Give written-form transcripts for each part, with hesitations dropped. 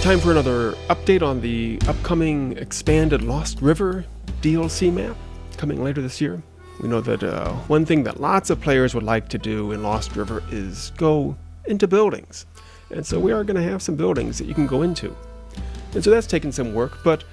Time for another update on the upcoming expanded Lost River DLC map coming later this year. We know that one thing that lots of players would like to do in Lost River is go into buildings. And so we are going to have some buildings that you can go into. And so that's taken some work, but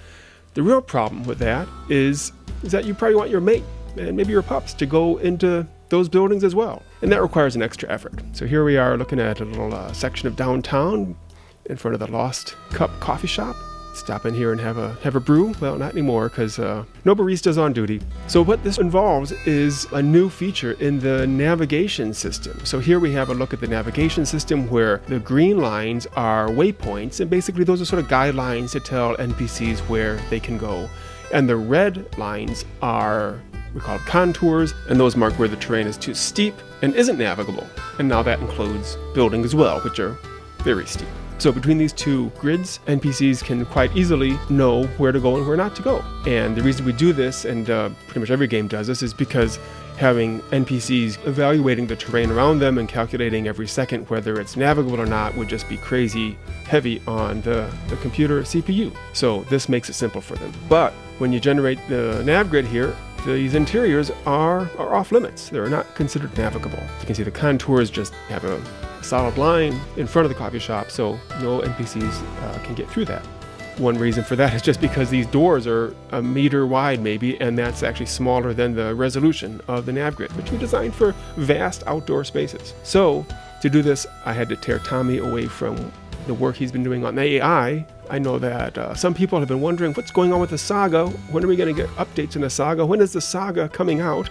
the real problem with that is that you probably want your mate and maybe your pups to go into those buildings as well. And that requires an extra effort. So here we are looking at a little section of downtown in front of the Lost Cup coffee shop. Stop in here and have a brew. Well, not anymore because no baristas on duty. So what this involves is a new feature in the navigation system. So here we have a look at the navigation system where the green lines are waypoints, and basically those are sort of guidelines to tell NPCs where they can go. And the red lines are, we call it contours, and those mark where the terrain is too steep and isn't navigable. And now that includes buildings as well, which are very steep. So between these two grids, NPCs can quite easily know where to go and where not to go. And the reason we do this, and pretty much every game does this, is because having NPCs evaluating the terrain around them and calculating every second whether it's navigable or not would just be crazy heavy on the computer CPU. So this makes it simple for them. But when you generate the navgrid here, these interiors are off limits. They're not considered navigable. You can see the contours just have a solid line in front of the coffee shop, so no NPCs can get through that. One reason for that is just because these doors are a meter wide maybe, and that's actually smaller than the resolution of the navgrid, which we designed for vast outdoor spaces. So to do this, I had to tear Tommi away from the work he's been doing on the AI. I know that some people have been wondering what's going on with the Saga. When are we going to get updates in the Saga? When is the Saga coming out?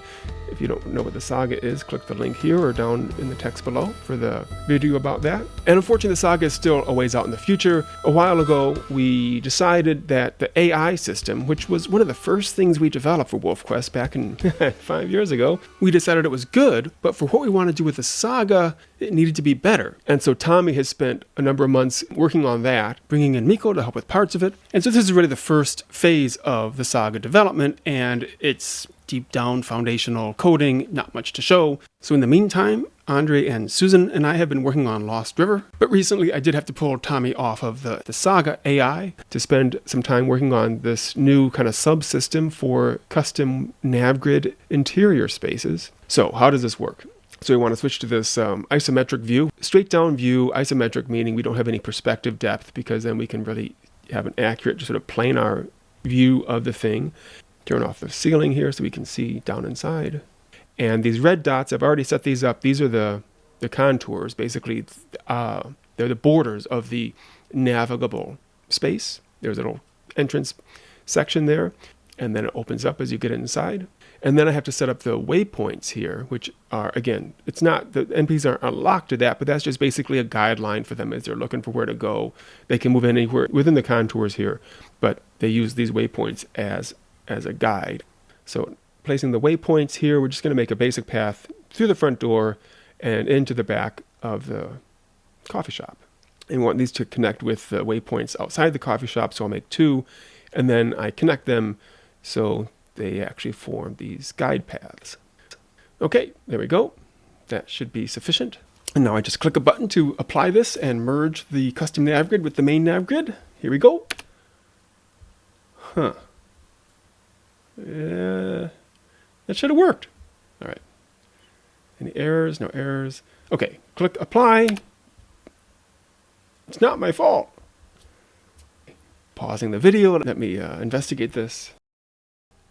If you don't know what the Saga is, click the link here or down in the text below for the video about that. And unfortunately, the Saga is still a ways out in the future. A while ago, we decided that the AI system, which was one of the first things we developed for WolfQuest back in 5 years ago, we decided it was good, but for what we want to do with the Saga, it needed to be better. And so Tommi has spent a number of months working on that, bringing in Miko to help with parts of it. And so this is really the first phase of the Saga development, and it's deep down foundational coding, not much to show. So in the meantime, Andre and Susan and I have been working on Lost River, but recently I did have to pull Tommi off of the Saga AI to spend some time working on this new kind of subsystem for custom navgrid interior spaces. So how does this work? So we want to switch to this isometric view. Straight down view, isometric meaning we don't have any perspective depth, because then we can really have an accurate sort of planar view of the thing. Turn off the ceiling here so we can see down inside. And these red dots, I've already set these up. These are the contours. Basically, they're the borders of the navigable space. There's a little entrance section there, and then it opens up as you get inside. And then I have to set up the waypoints here, which are, again, it's not, the NPCs aren't locked to that, but that's just basically a guideline for them as they're looking for where to go. They can move anywhere within the contours here, but they use these waypoints as a guide. So placing the waypoints here, we're just going to make a basic path through the front door and into the back of the coffee shop. And we want these to connect with the waypoints outside the coffee shop, so I'll make two, and then I connect them so they actually form these guide paths. Okay, there we go. That should be sufficient. And now I just click a button to apply this and merge the custom navgrid with the main navgrid. Here we go. Huh. That should have worked. All right. Any errors? No errors. Okay, click apply. It's not my fault. Pausing the video. Let me investigate this.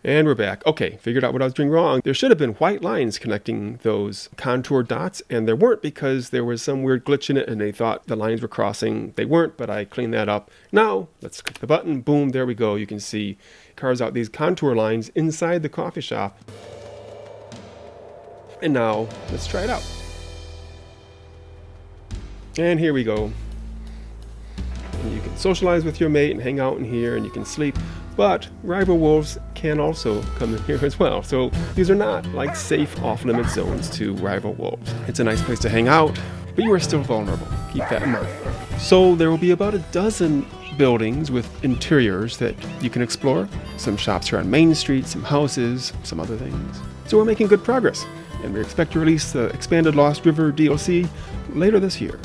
And we're back. Okay, figured out what I was doing wrong. There should have been white lines connecting those contour dots, and there weren't because there was some weird glitch in it and they thought the lines were crossing. They weren't, but I cleaned that up. Now, let's click the button. Boom, there we go. You can see it carves out these contour lines inside the coffee shop. And now, let's try it out. And here we go. And you can socialize with your mate and hang out in here, and you can sleep. But rival wolves can also come in here as well. So these are not like safe off-limit zones to rival wolves. It's a nice place to hang out, but you are still vulnerable. Keep that in mind. So there will be about a dozen buildings with interiors that you can explore. Some shops here on Main Street, some houses, some other things. So we're making good progress, and we expect to release the expanded Lost River DLC later this year.